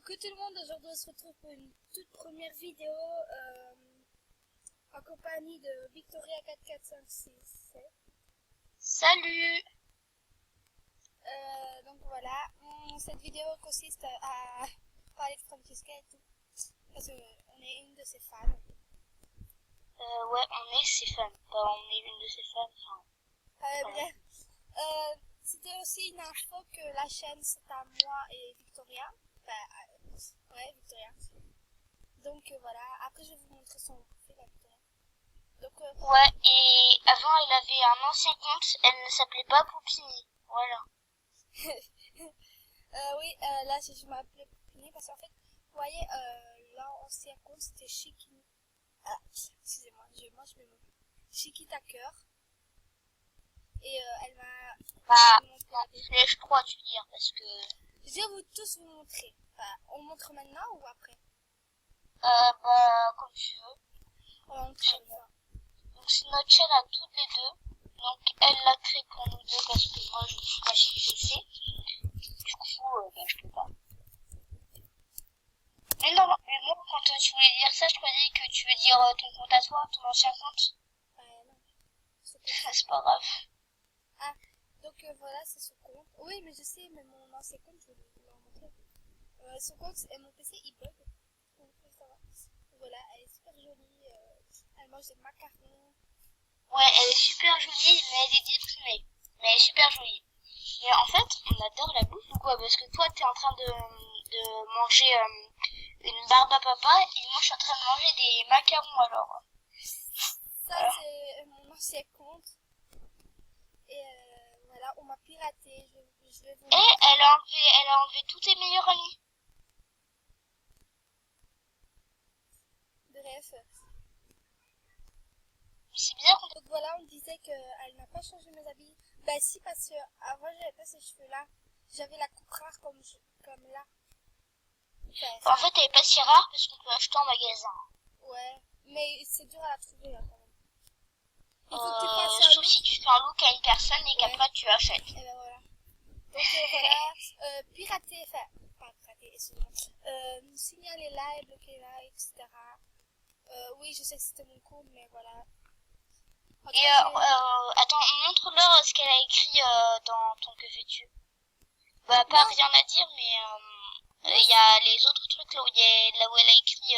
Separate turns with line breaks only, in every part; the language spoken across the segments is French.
Coucou tout le monde, aujourd'hui on se retrouve pour une toute première vidéo en compagnie de Victoria 4456.
Salut!
Donc voilà, cette vidéo consiste à parler de Francesca et tout, parce qu'on est une de ses fans.
Ouais, on est ses fans. Enfin, on est une de ses fans. Enfin,
Bref, c'était aussi une info que la chaîne c'est à moi et Victoria. Ouais, Victoria. Donc voilà, après je vais vous montrer son profil à Victoria. Donc,
ouais, et avant, elle avait un ancien compte. Elle ne s'appelait pas Poupini. Voilà.
oui, là je m'appelais Poupini parce qu'en fait, vous voyez, l'ancien compte c'était Chiki. Ah, excusez-moi, je mange mes mots. Chiki Taker. Et elle m'a
Bah,
montré.
Flèche 3, tu veux dire, parce que...
Je vais vous tous vous montrer. On montre maintenant ou après?
Bah, comme tu veux.
On montre maintenant.
Donc, c'est notre chaîne à toutes les deux. Donc, elle l'a créé pour nous deux parce que moi, je ne suis pas chez PC. Du coup, bah, je peux pas. Mais non, mais moi, quand tu voulais dire ça, je croyais que tu veux dire ton compte à toi, ton ancien compte.
Non.
C'est pas grave.
Ah, donc voilà, c'est son compte. Oui, mais je sais, mais mon ancien compte, je vais vous le montrer. Son compte, et mon PC, il bug. Donc ça va. Voilà, elle est super jolie. Elle mange des macarons.
Ouais, elle est super jolie, mais elle est déprimée. Mais elle est super jolie. Et en fait, on adore la bouffe ou quoi? Parce que toi, t'es en train de manger une barbe à papa, et moi, je suis en train de manger des macarons, alors.
Ça, c'est mon ancien compte. Et voilà, on m'a piraté. Je vais vous
Et
montrer.
elle a enlevé tous tes meilleurs amis.
Bref.
C'est bizarre qu'on...
Donc voilà, on disait qu'elle n'a pas changé mes habits. Bah si, parce que avant, j'avais pas ces cheveux-là. J'avais la coupe rare comme là. Enfin,
En fait, elle est pas si rare parce qu'on peut acheter en magasin.
ouais, mais c'est dur à la trouver hein, quand même. Il faut que tu fasses un
Sauf
look.
si tu fais un look à une personne et qu'après tu achètes.
Et ben voilà. Donc voilà, pirater, enfin, pas pirater, excusez-moi. Signalez-la et bloquez-la, etc. Oui, je sais que c'était mon compte, mais voilà.
Et attends, montre-leur ce qu'elle a écrit dans ton que fais-tu. Bah, pas
Non.
rien à dire, mais il y a les autres trucs là où là où elle a écrit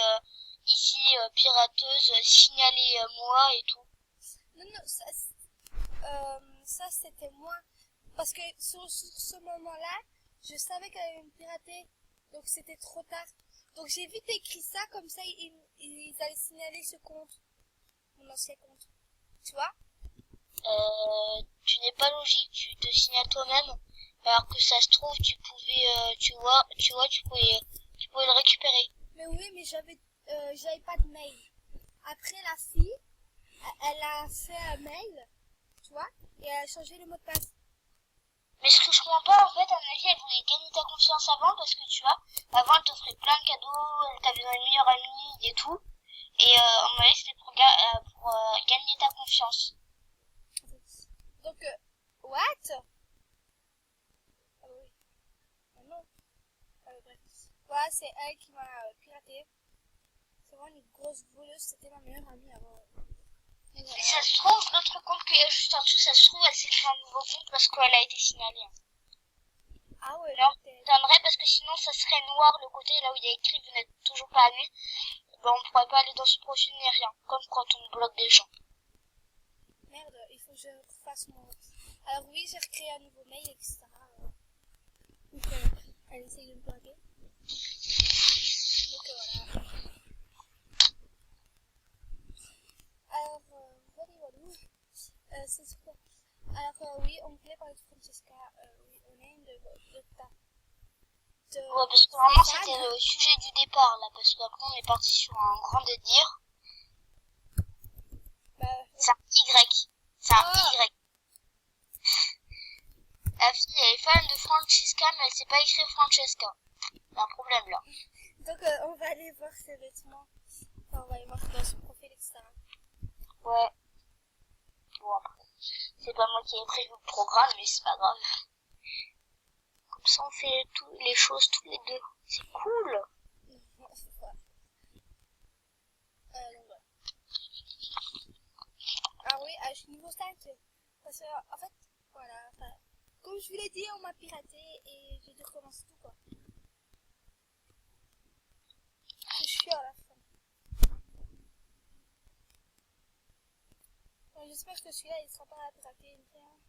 ici pirateuse, signalez-moi et tout.
Non, ça c'était moi. Parce que sur ce moment-là, je savais qu'elle allait me pirater. Donc c'était trop tard. Donc j'ai vite écrit ça, comme ça ils allaient signaler ce compte. Mon ancien compte. Tu vois?
Tu n'es pas logique, tu te signales toi-même, alors que ça se trouve tu pouvais, tu vois, tu pouvais le récupérer.
Mais oui, mais j'avais pas de mail. Après la fille, elle a fait un mail, tu vois, et elle a changé le mot de passe.
Mais ce que je comprends pas, en fait, à mon avis, elle voulait gagner ta confiance avant, parce que tu vois, avant elle t'offrait plein de cadeaux, elle t'avait dans les meilleurs amis et tout, et à mon avis c'était pour gagner ta confiance.
Donc, what? Ah oui. Ah non. Bref. Voilà, c'est elle qui m'a piraté. C'est vraiment une grosse voleuse, c'était ma meilleure amie avant.
Et ça se trouve, l'autre compte qu'il y a juste en dessous, ça se trouve, elle s'est fait un nouveau compte parce qu'elle a été signalée.
Ah ouais,
Alors,
peut-être.
t'aimerais parce que sinon ça serait noir le côté là où il y a écrit vous n'êtes toujours pas amis. Ben, on pourrait pas aller dans ce profil ni rien, comme quand on bloque des gens.
Merde, il faut que je refasse mon... Alors oui, j'ai recréé un nouveau mail, etc. Donc, elle essaye de me blaguer. Donc voilà. Alors, c'est super. Alors oui, on voulait parler de Francesca. Oui, on est une de
Ouais, parce que vraiment c'était le sujet du départ là, parce qu'après on est parti sur un grand délire. C'est un Y. C'est un Y. La fille elle est fan de Francesca, mais elle sait pas écrire Francesca. Il y a un problème là.
Donc on va aller voir ses vêtements. Enfin, on va aller voir dans son profil, etc.
Ouais. Bon après, c'est pas moi qui ai prévu le programme, mais c'est pas grave. Comme ça on fait les choses tous les deux. C'est cool.
niveau 5. Parce que, en fait, voilà, enfin, comme je vous l'ai dit, on m'a piraté et j'ai dû recommencer tout, quoi. C'est chiant à la fin. Donc, j'espère que celui-là, il sera pas piraté, ni rien.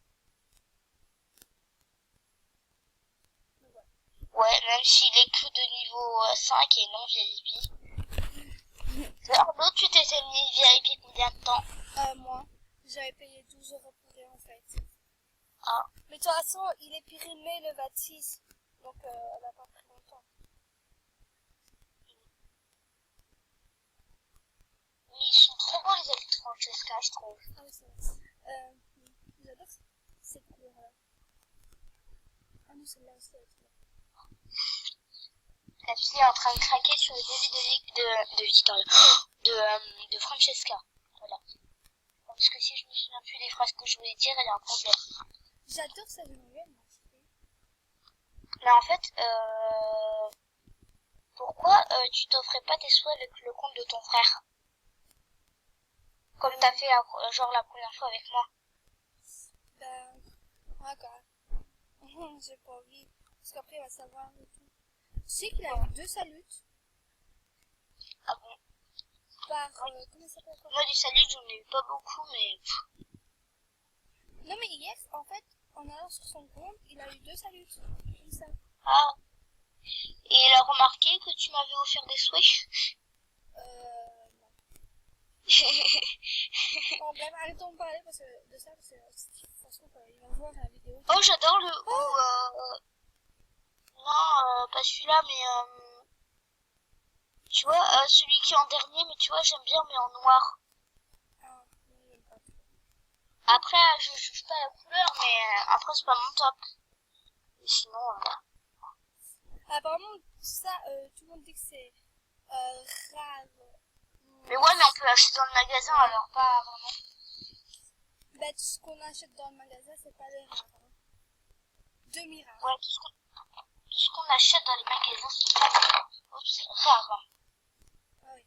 Donc, voilà.
Ouais, même s'il est que de niveau 5 et non VIP. Arnaud, tu t'étais mis VIP combien de temps?
Moi, j'avais payé 12 € pour rien, en fait.
Ah.
Mais de toute façon, il est périmé le 26. Donc, elle a pas pris longtemps.
Mais ils sont trop beaux les habits de Francesca, je trouve.
Ah oui, c'est vrai. J'adore cette couleur-là. Ah non, celle-là aussi, elle est trop belle.
La fille est en train de craquer sur les habits de Victoria. De Francesca. Voilà. Parce que si je me souviens plus des phrases que je voulais dire, elle est un problème.
J'adore cette nouvelle, moi.
Mais en fait, pourquoi tu t'offrais pas tes souhaits avec le compte de ton frère? Comme t'as fait genre la première fois avec moi.
Ben, ouais, quand même. J'ai pas envie. Parce qu'après, il va savoir et tout. Tu sais qu'il a eu 2 saluts
Ah bon?
par, comment ça s'appelle encore?
Moi, du salut, j'en ai eu pas beaucoup, mais...
Non, mais hier, en fait, en allant sur son compte, il a eu 2 saluts. Comme ça.
Ah. Et il a remarqué que tu m'avais offert des souhaits?
Non. Bon, bref, arrêtons de parler parce que, de ça, parce que, franchement, il va voir la vidéo.
Oh, j'adore le... Non, pas celui-là, mais... Tu vois, celui qui est en dernier, mais tu vois, j'aime bien, mais en noir.
Ah, non, j'aime pas.
Après, je juge pas la couleur, mais après, c'est pas mon top. Mais sinon,
Apparemment, ça, tout le monde dit que c'est rare.
Mais ouais, mais on peut l'acheter dans le magasin, alors pas vraiment.
Ben, tout ce qu'on achète dans le magasin, c'est pas des rares. Hein. Demi-rares.
Ouais, tout ce qu'on achète dans les magasins, c'est pas rare. Hein.
Ah oui.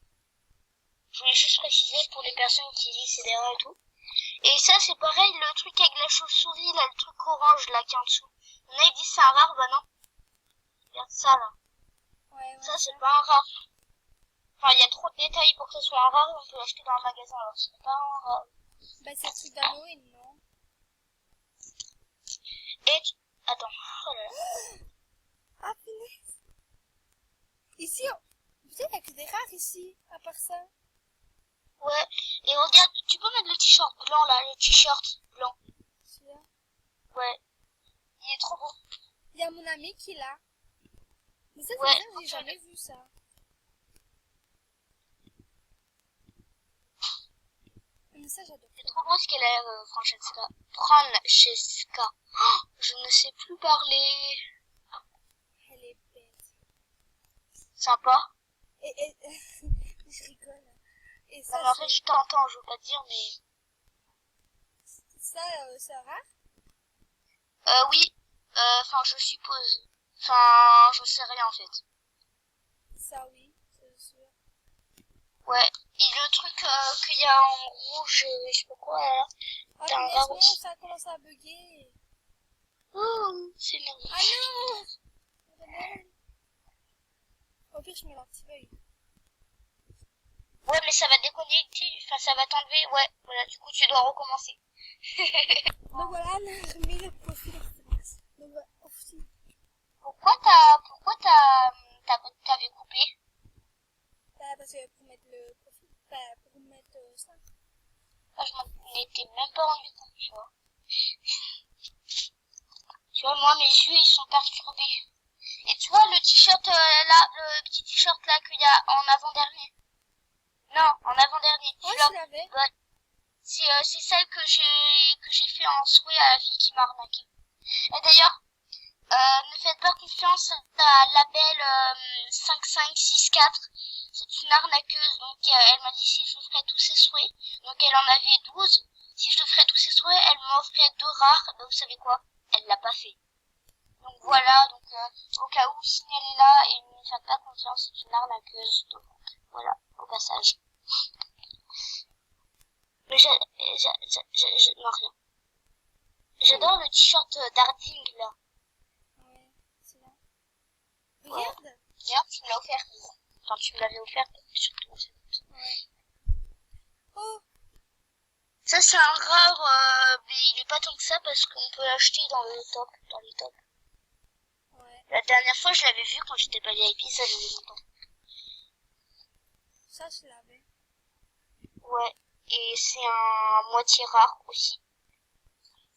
Je voulais juste préciser pour les personnes qui lisent c'est des rares et tout. Et ça, c'est pareil, le truc avec la chauve-souris, là, le truc orange, là, qui est en dessous. On a dit c'est un rare, bah non. Regarde ça, là.
Ouais,
Ça, c'est pas un rare. Enfin, il y a trop de détails pour que ce soit un rare, on peut l'acheter dans un magasin, alors c'est pas un rare.
Ben, c'est le truc d'Halloween, non?
Et attends, oh là là.
Ah, punaise. Ici, vous savez, il n'y a que des rares ici, à part ça.
Ouais, et regarde, tu peux mettre le t-shirt blanc, là, le t-shirt blanc.
Celui-là.
Ouais, il est trop beau.
Il y a mon ami qui l'a. Mais ça, c'est
Ouais,
bizarre, j'ai jamais vu ça. Mais ça, j'adore.
C'est trop beau ce qu'elle a, Francesca. Francesca. Oh, je ne sais plus parler.
Elle est bête.
Sympa.
Et je rigole. Et ça,
Non, mais en fait, je t'entends, je veux pas te dire, mais...
ça, c'est rare.
Oui. Enfin, je suppose. Enfin, je sais rien, en fait.
Ça, oui, c'est sûr.
Ouais. Et le truc qu'il y a en rouge, je sais pas quoi, là.
Ah,
T'as un
punaise,
rare
non,
aussi.
ça commence à bugger.
Oh, c'est énorme.
Ah non! Au pire, je mets l'anti-bug.
Ouais, mais ça va déconnecter, enfin, ça va t'enlever, ouais. Voilà, du coup, tu dois recommencer.
Donc voilà, on a remis le profil express. Donc voilà, aussi.
Pourquoi t'avais coupé?
Bah, parce que pour mettre le profil, bah, pour mettre ça.
Ah, je m'en étais même pas rendu compte, tu vois. Tu vois, moi, mes yeux, ils sont perturbés. Et tu vois, le t-shirt, là, le petit t-shirt, là, qu'il y a en avant-dernier. Non, en avant-dernier.
Ouais,
Celui-là.
je l'avais.
Ouais. C'est celle que j'ai fait en souhait à la fille qui m'a arnaqué. Et d'ailleurs, ne faites pas confiance à Label 5564. C'est une arnaqueuse. Donc elle m'a dit si je ferais tous ses souhaits. Donc elle en avait 12. Si je ferais tous ses souhaits, elle m'offrait 2 rares. Ben, vous savez quoi? Elle l'a pas fait. Donc voilà, donc au cas où, si elle est là et ne faites pas confiance, c'est une arnaqueuse. Donc voilà, au passage. Mais non, rien. J'adore le t-shirt Darding, là.
Ouais, c'est là.
Ouais.
Regarde.
D'ailleurs, tu me l'as offert. Enfin, tu me l'avais offert, surtout.
Ouais. Oh,
Ça, c'est un rare, mais il est pas tant que ça parce qu'on peut l'acheter dans les tops.
ouais.
La dernière fois, je l'avais vu quand j'étais pas VIP, ça faisait longtemps.
Ça, je l'avais.
Ouais. Et c'est un moitié rare aussi.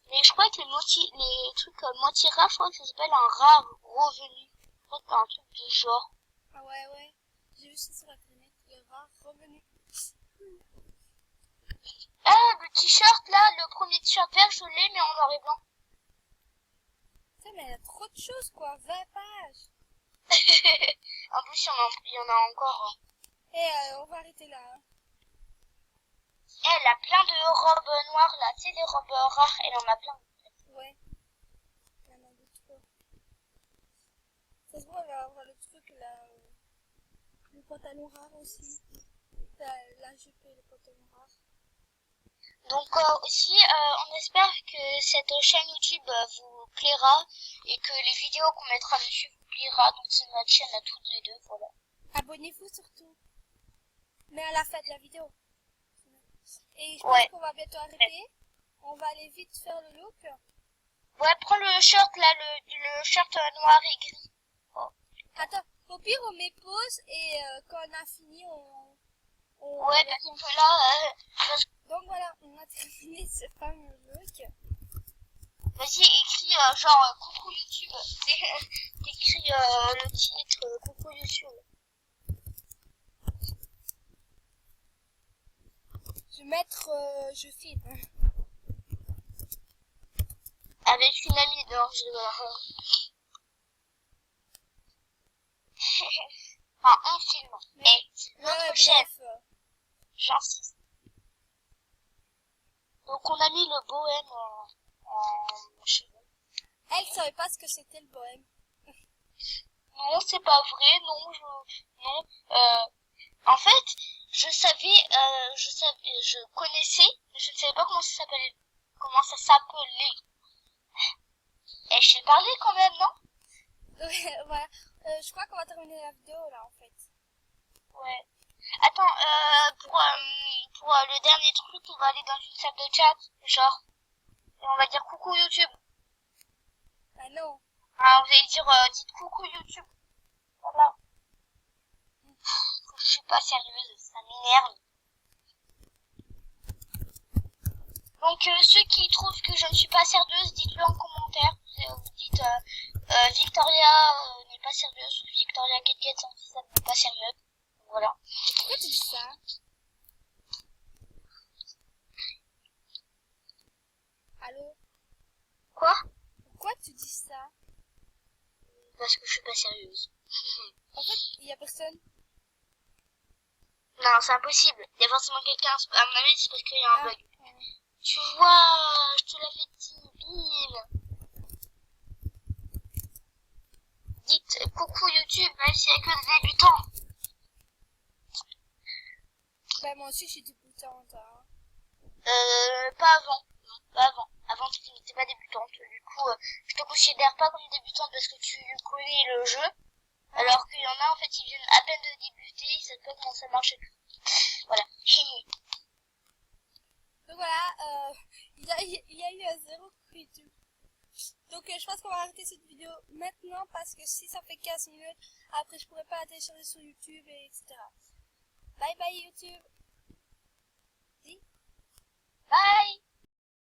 Mais je crois que les trucs moitié rares, je crois que ça s'appelle un rare revenu. Je crois que c'est un truc du genre.
Ah ouais. J'ai vu ça sur internet. Le rare revenu.
Ah, le t-shirt là, le premier t-shirt vert, je l'ai, mais en noir et blanc.
Putain, mais il y a trop de choses, quoi. 20 pages.
En plus, il y en a encore.
Et on va arrêter là. Hein.
Elle a plein de robes noires là, tu sais, les robes rares, elle en a plein.
Ouais. Il y en a d'autres. Ça se voit, on va avoir le truc là. Le pantalon rare aussi. La jupe et le pantalon rare.
Donc aussi, on espère que cette chaîne YouTube vous plaira et que les vidéos qu'on mettra dessus vous plaira. Donc c'est notre chaîne à toutes les deux, voilà.
Abonnez-vous surtout. Mais à la fin de la vidéo. Et je pense
Ouais.
qu'on va bientôt arrêter. On va aller vite faire le look.
Ouais, prends le shirt là, le shirt noir et gris. Oh.
Attends, au pire on met pause et quand on a fini on
Ouais, parce que là,
Donc voilà, on a terminé ce fameux look.
vas-y, écris genre coucou YouTube. T'écris le titre coucou YouTube.
Je vais mettre je filme.
Avec une amie, non, enfin, on filme. Et notre chaîne, j'insiste. Donc on a mis le bohème en cheveux.
Elle savait pas ce que c'était le bohème.
Non, c'est pas vrai, non. En fait, je connaissais, mais je ne savais pas comment ça s'appelait. Et je sais parler quand même, non?
Donc voilà, je crois qu'on va terminer la vidéo là en fait.
Ouais. Attends, pour le dernier truc, on va aller dans une salle de chat, genre, et on va dire coucou YouTube.
Ah non.
Ah, vous allez dire, dites coucou YouTube. Voilà. Je suis pas sérieuse, ça m'énerve. Donc ceux qui trouvent que je ne suis pas sérieuse, dites-le en commentaire. Vous dites Victoria n'est pas sérieuse ou Victoria Get 117 n'est pas sérieuse. Voilà.
Mais pourquoi tu dis ça? Allô?
Quoi?
Pourquoi tu dis ça?
Parce que je suis pas sérieuse.
En fait, il y a personne.
Non, c'est impossible. Il y a forcément quelqu'un, à mon avis, c'est parce qu'il y a un bug.
Ouais.
Tu vois, je te l'avais dit, bim. Dites coucou YouTube, même s'il n'y a que des débutants.
Bah moi aussi je suis débutante. Hein.
Pas avant. Non, pas avant. Avant, tu n'étais pas débutante. Du coup, je te considère pas comme débutante parce que tu connais le jeu. Alors qu'il y en a, en fait, ils viennent à peine de débuter, ils savent pas comment ça marche et tout. Voilà.
Donc voilà, il y a eu un zéro YouTube. Donc je pense qu'on va arrêter cette vidéo maintenant parce que si ça fait 15 minutes, après je pourrais pas la télécharger sur YouTube et etc. Bye bye YouTube. Dis.
Bye.